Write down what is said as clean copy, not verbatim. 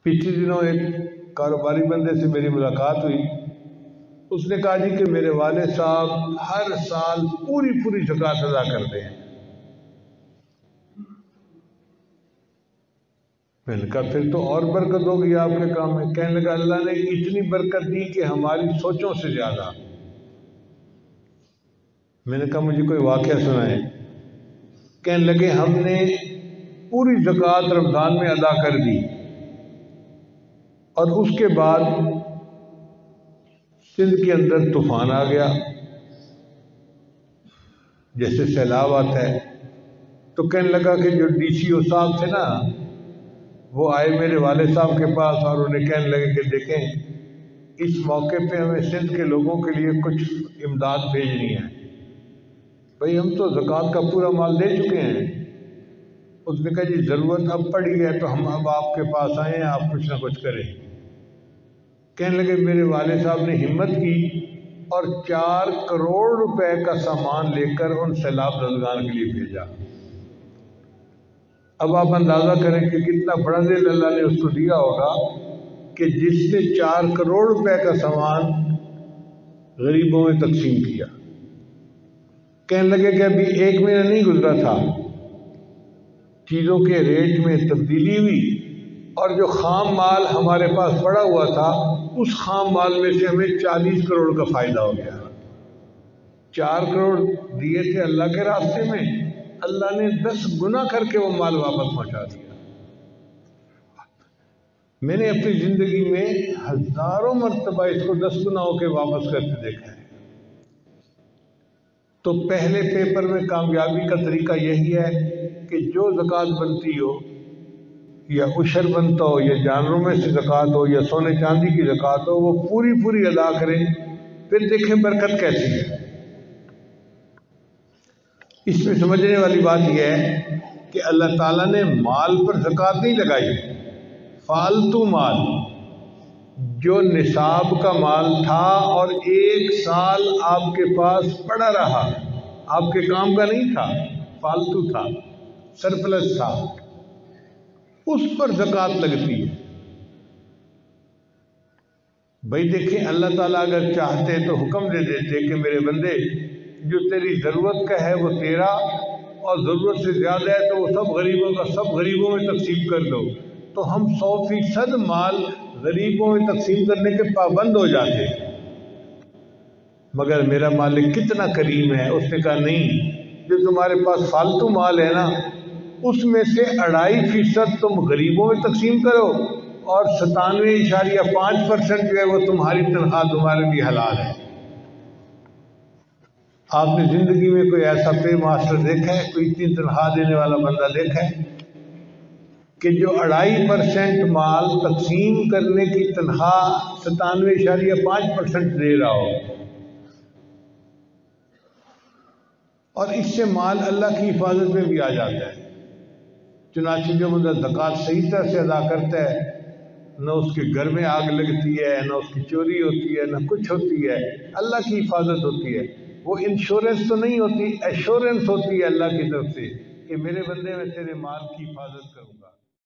پچھلے دنوں ایک کاروباری بندے سے میری ملاقات ہوئی. اس نے کہا جی کہ میرے والد صاحب ہر سال پوری زکوٰۃ ادا کرتے ہیں. میں نے کہا پھر تو اور برکت ہوگی آپ کے کام میں. کہنے لگا اللہ نے اتنی برکت دی کہ ہماری سوچوں سے زیادہ. میں نے کہا مجھے کوئی واقعہ سنائیں. کہنے لگے ہم نے پوری زکوٰۃ رمضان میں ادا کر دی اور اس کے بعد سندھ کے اندر طوفان آ گیا جیسے سیلاب آتا ہے. تو کہنے لگا کہ جو ڈی سی او صاحب تھے نا وہ آئے میرے والد صاحب کے پاس اور انہیں کہنے لگے کہ دیکھیں اس موقع پہ ہمیں سندھ کے لوگوں کے لیے کچھ امداد بھیجنی ہے. بھئی ہم تو زکوٰۃ کا پورا مال دے چکے ہیں. اس نے کہا جی ضرورت اب پڑی ہے تو ہم اب آپ کے پاس آئے ہیں, آپ کچھ نہ کچھ کریں. کہنے لگے میرے والد صاحب نے ہمت کی اور 4 کروڑ روپے کا سامان لے کر ان سیلاب زدگان کے لیے بھیجا. اب آپ اندازہ کریں کہ کتنا بڑا دل اللہ نے اس کو دیا ہوگا کہ جس نے 4 کروڑ روپے کا سامان غریبوں میں تقسیم کیا. کہنے لگے کہ ابھی 1 مہینہ نہیں گزرا تھا, چیزوں کے ریٹ میں تبدیلی ہوئی اور جو خام مال ہمارے پاس پڑا ہوا تھا اس خام مال میں سے ہمیں 40 کروڑ کا فائدہ ہو گیا. 4 کروڑ دیے تھے اللہ کے راستے میں, اللہ نے 10 گنا کر کے وہ مال واپس پہنچا دیا. میں نے اپنی زندگی میں ہزاروں مرتبہ اس کو 10 گنا ہو کے واپس کرتے دیکھا ہے. تو پہلے پیپر میں کامیابی کا طریقہ یہی ہے کہ جو زکوٰۃ بنتی ہو یا عشر بنتا ہو یا جانوروں میں سے زکوٰۃ ہو یا سونے چاندی کی زکوٰۃ ہو وہ پوری ادا کریں, پھر دیکھیں برکت کیسی ہے. اس میں سمجھنے والی بات یہ ہے کہ اللہ تعالیٰ نے مال پر زکوٰۃ نہیں لگائی. فالتو مال جو نصاب کا مال تھا اور 1 سال آپ کے پاس پڑا رہا, آپ کے کام کا نہیں تھا, فالتو تھا, سرپلس تھا, اس پر زکوٰۃ لگتی ہے. بھائی دیکھیں اللہ تعالیٰ اگر چاہتے تو حکم دے دیتے کہ میرے بندے جو تیری ضرورت کا ہے وہ تیرا اور ضرورت سے زیادہ ہے تو وہ سب غریبوں کا سب غریبوں میں تقسیم کر دو, تو ہم 100% مال غریبوں میں تقسیم کرنے کے پابند ہو جاتے. مگر میرا مالک کتنا کریم ہے, اس نے کہا نہیں, جو تمہارے پاس فالتو مال ہے نا اس میں سے 2.5% تم غریبوں میں تقسیم کرو اور 97.5% جو ہے وہ تمہاری تنخواہ تمہارے لیے حلال ہے. آپ نے زندگی میں کوئی ایسا پے ماسٹر دیکھا ہے, کوئی اتنی تنخواہ دینے والا بندہ دیکھا ہے کہ جو 2.5% مال تقسیم کرنے کی تنخواہ 97.5% دے رہا ہو, اور اس سے مال اللہ کی حفاظت میں بھی آ جاتا ہے. چنانچہ جو بندہ زکوٰۃ صحیح طرح سے ادا کرتا ہے نہ اس کے گھر میں آگ لگتی ہے, نہ اس کی چوری ہوتی ہے, نہ کچھ ہوتی ہے, اللہ کی حفاظت ہوتی ہے. وہ انشورنس تو نہیں ہوتی, ایشورنس ہوتی ہے اللہ کی طرف سے کہ میرے بندے میں تیرے مال کی حفاظت کروں.